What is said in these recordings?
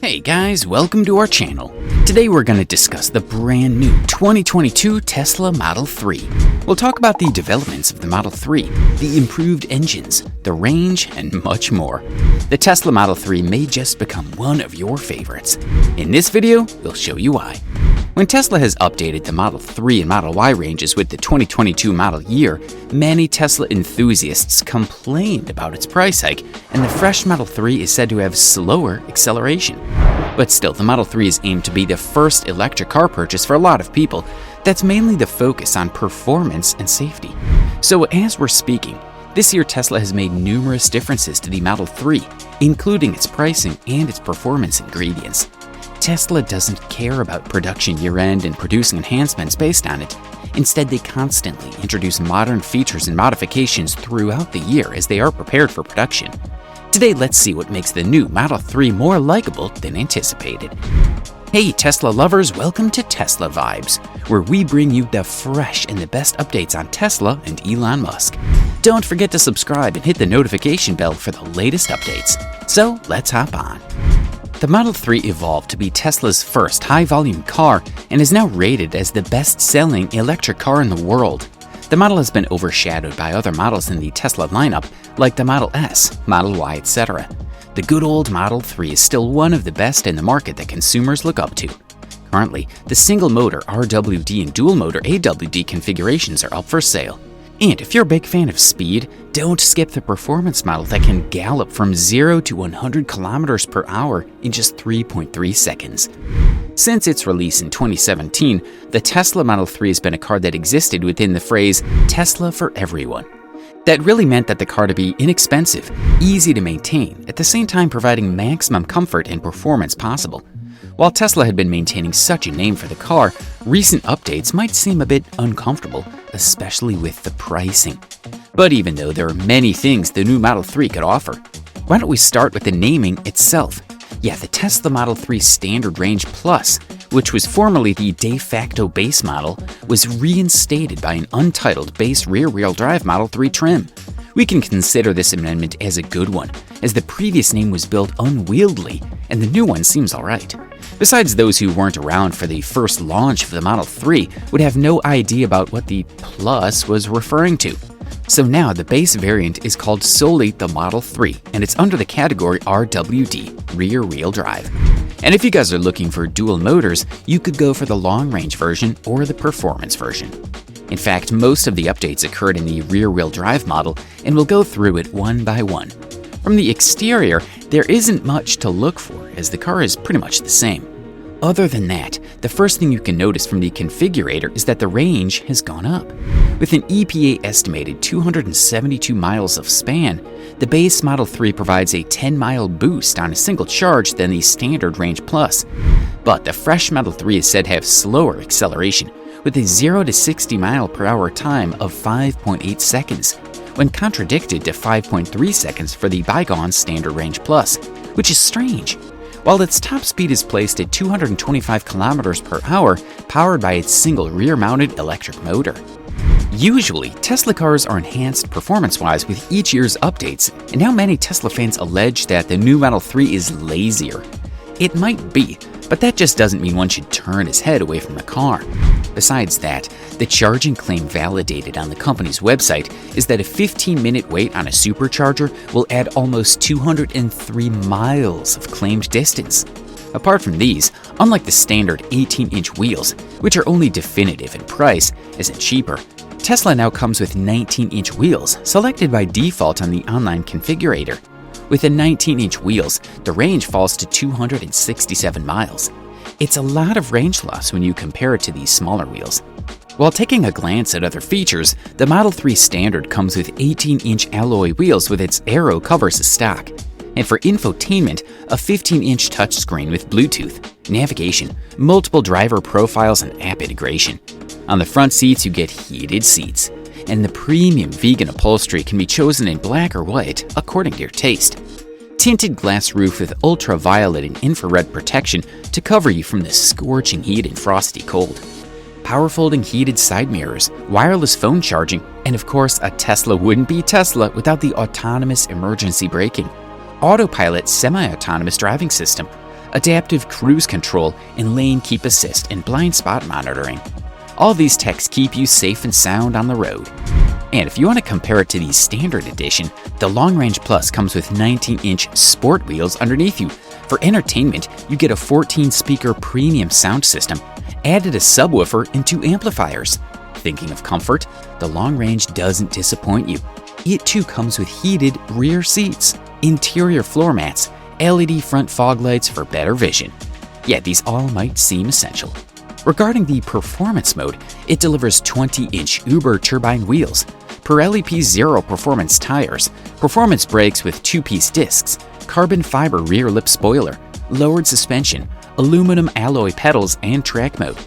Hey guys, welcome to our channel. Today we're going to discuss the brand new 2022 Tesla Model 3. We'll talk about the developments of the Model 3, the improved engines, the range, and much more. The Tesla Model 3 may just become one of your favorites. In this video, we'll show you why. When Tesla has updated the Model 3 and Model Y ranges with the 2022 model year, many Tesla enthusiasts complained about its price hike, and the fresh Model 3 is said to have slower acceleration. But still, the Model 3 is aimed to be the first electric car purchase for a lot of people. That's mainly the focus on performance and safety. So as we're speaking, this year Tesla has made numerous differences to the Model 3, including its pricing and its performance ingredients. Tesla doesn't care about production year-end and producing enhancements based on it. Instead, they constantly introduce modern features and modifications throughout the year as they are prepared for production. Today, let's see what makes the new Model 3 more likable than anticipated. Hey Tesla lovers, welcome to Tesla Vibes, where we bring you the fresh and the best updates on Tesla and Elon Musk. Don't forget to subscribe and hit the notification bell for the latest updates. So let's hop on. The Model 3 evolved to be Tesla's first high-volume car and is now rated as the best-selling electric car in the world. The model has been overshadowed by other models in the Tesla lineup, like the Model S, Model Y, etc. The good old Model 3 is still one of the best in the market that consumers look up to. Currently, the single-motor RWD and dual-motor AWD configurations are up for sale. And if you're a big fan of speed, don't skip the performance model that can gallop from 0 to 100 kilometers per hour in just 3.3 seconds. Since its release in 2017, the Tesla Model 3 has been a car that existed within the phrase Tesla for everyone. That really meant that the car to be inexpensive, easy to maintain, at the same time providing maximum comfort and performance possible. While Tesla had been maintaining such a name for the car, recent updates might seem a bit uncomfortable, especially with the pricing. But even though there are many things the new Model 3 could offer, why don't we start with the naming itself? Yeah, the Tesla Model 3 Standard Range Plus, which was formerly the de facto base model, was reinstated by an untitled base rear-wheel drive Model 3 trim. We can consider this amendment as a good one, as the previous name was built unwieldy and the new one seems alright. Besides, those who weren't around for the first launch of the Model 3 would have no idea about what the Plus was referring to. So now the base variant is called solely the Model 3, and it's under the category RWD, rear-wheel drive. And if you guys are looking for dual motors, you could go for the long-range version or the performance version. In fact, most of the updates occurred in the rear-wheel drive model, and we'll go through it one by one. From the exterior, there isn't much to look for, as the car is pretty much the same. Other than that, the first thing you can notice from the configurator is that the range has gone up. With an EPA estimated 272 miles of span, the base Model 3 provides a 10-mile boost on a single charge than the Standard Range Plus. But the fresh Model 3 is said to have slower acceleration, with a 0 to 60 mile per hour time of 5.8 seconds, when contradicted to 5.3 seconds for the bygone Standard Range Plus, which is strange. While its top speed is placed at 225 kilometers per hour, powered by its single rear-mounted electric motor. Usually, Tesla cars are enhanced performance-wise with each year's updates, and now many Tesla fans allege that the new Model 3 is lazier. It might be, but that just doesn't mean one should turn his head away from the car. Besides that, the charging claim validated on the company's website is that a 15-minute wait on a supercharger will add almost 203 miles of claimed distance. Apart from these, unlike the standard 18-inch wheels, which are only definitive in price, isn't cheaper, Tesla now comes with 19-inch wheels, selected by default on the online configurator. With the 19-inch wheels, the range falls to 267 miles. It's a lot of range loss when you compare it to these smaller wheels. While taking a glance at other features, the Model 3 Standard comes with 18-inch alloy wheels with its aero covers as stock. And for infotainment, a 15-inch touchscreen with Bluetooth, navigation, multiple driver profiles, and app integration. On the front seats, you get heated seats. And the premium vegan upholstery can be chosen in black or white, according to your taste. Tinted glass roof with ultraviolet and infrared protection to cover you from the scorching heat and frosty cold. Power folding heated side mirrors, wireless phone charging, and of course, a Tesla wouldn't be Tesla without the autonomous emergency braking. Autopilot semi-autonomous driving system, adaptive cruise control, and lane keep assist and blind spot monitoring. All these techs keep you safe and sound on the road. And if you want to compare it to the standard edition, the Long Range Plus comes with 19-inch sport wheels underneath you. For entertainment, you get a 14-speaker premium sound system, added a subwoofer and 2 amplifiers. Thinking of comfort, the Long Range doesn't disappoint you. It too comes with heated rear seats, interior floor mats, LED front fog lights for better vision. Yeah, these all might seem essential. Regarding the performance mode, it delivers 20-inch Uber turbine wheels, Pirelli P0 performance tires, performance brakes with 2-piece discs, carbon fiber rear lip spoiler, lowered suspension, aluminum alloy pedals, and track mode.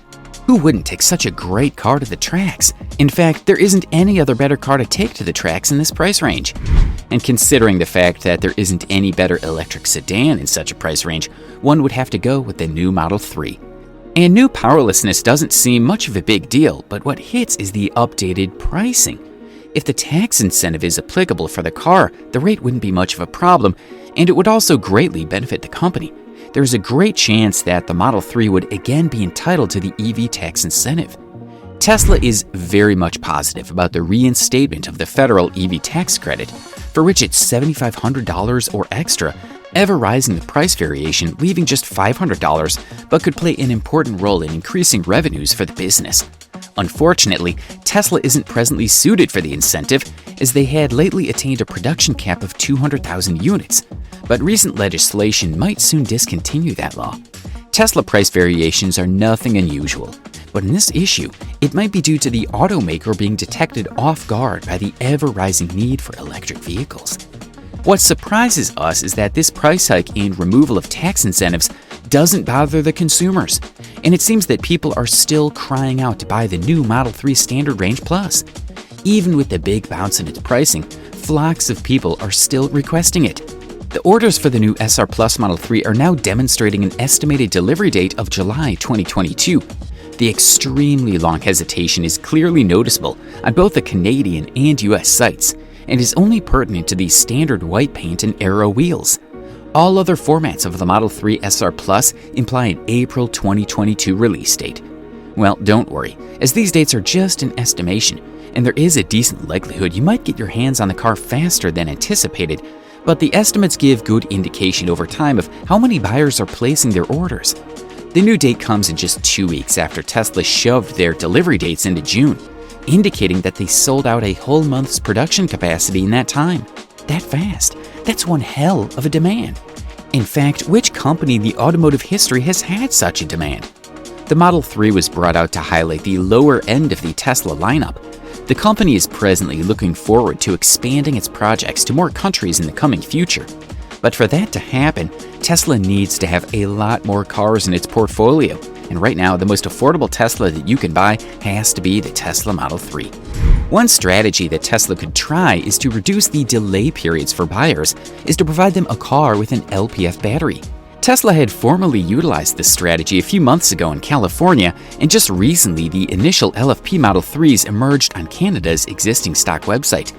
Who wouldn't take such a great car to the tracks? In fact, there isn't any other better car to take to the tracks in this price range. And considering the fact that there isn't any better electric sedan in such a price range, one would have to go with the new Model 3. And new powerlessness doesn't seem much of a big deal, but what hits is the updated pricing. If the tax incentive is applicable for the car, the rate wouldn't be much of a problem, and it would also greatly benefit the company. There's a great chance that the Model 3 would again be entitled to the EV tax incentive. Tesla is very much positive about the reinstatement of the federal EV tax credit, for which it's $7,500 or extra, ever rising the price variation, leaving just $500, but could play an important role in increasing revenues for the business. Unfortunately, Tesla isn't presently suited for the incentive, as they had lately attained a production cap of 200,000 units, but recent legislation might soon discontinue that law. Tesla price variations are nothing unusual, but in this issue, it might be due to the automaker being detected off guard by the ever-rising need for electric vehicles. What surprises us is that this price hike and removal of tax incentives doesn't bother the consumers, and it seems that people are still crying out to buy the new Model 3 Standard Range Plus. Even with the big bounce in its pricing, flocks of people are still requesting it. The orders for the new SR Plus Model 3 are now demonstrating an estimated delivery date of July 2022. The extremely long hesitation is clearly noticeable on both the Canadian and US sites, and is only pertinent to the standard white paint and aero wheels. All other formats of the Model 3 SR Plus imply an April 2022 release date. Well, don't worry, as these dates are just an estimation, and there is a decent likelihood you might get your hands on the car faster than anticipated, but the estimates give good indication over time of how many buyers are placing their orders. The new date comes in just 2 weeks after Tesla shoved their delivery dates into June, indicating that they sold out a whole month's production capacity in that time. That fast. That's one hell of a demand. In fact, which company in the automotive history has had such a demand? The Model 3 was brought out to highlight the lower end of the Tesla lineup. The company is presently looking forward to expanding its projects to more countries in the coming future. But for that to happen, Tesla needs to have a lot more cars in its portfolio. And right now, the most affordable Tesla that you can buy has to be the Tesla Model 3. One strategy that Tesla could try is to reduce the delay periods for buyers, is to provide them a car with an LPF battery. Tesla had formally utilized this strategy a few months ago in California, and just recently the initial LFP Model 3s emerged on Canada's existing stock website.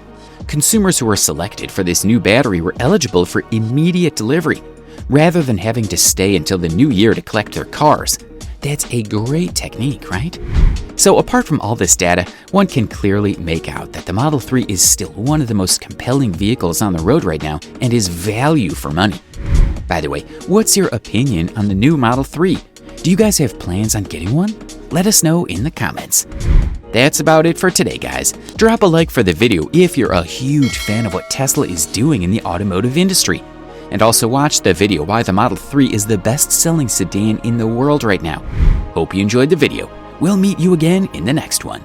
Consumers who were selected for this new battery were eligible for immediate delivery, rather than having to stay until the new year to collect their cars. That's a great technique, right? So apart from all this data, one can clearly make out that the Model 3 is still one of the most compelling vehicles on the road right now and is value for money. By the way, what's your opinion on the new Model 3? Do you guys have plans on getting one? Let us know in the comments. That's about it for today, guys. Drop a like for the video if you're a huge fan of what Tesla is doing in the automotive industry. And also watch the video why the Model 3 is the best-selling sedan in the world right now. Hope you enjoyed the video. We'll meet you again in the next one.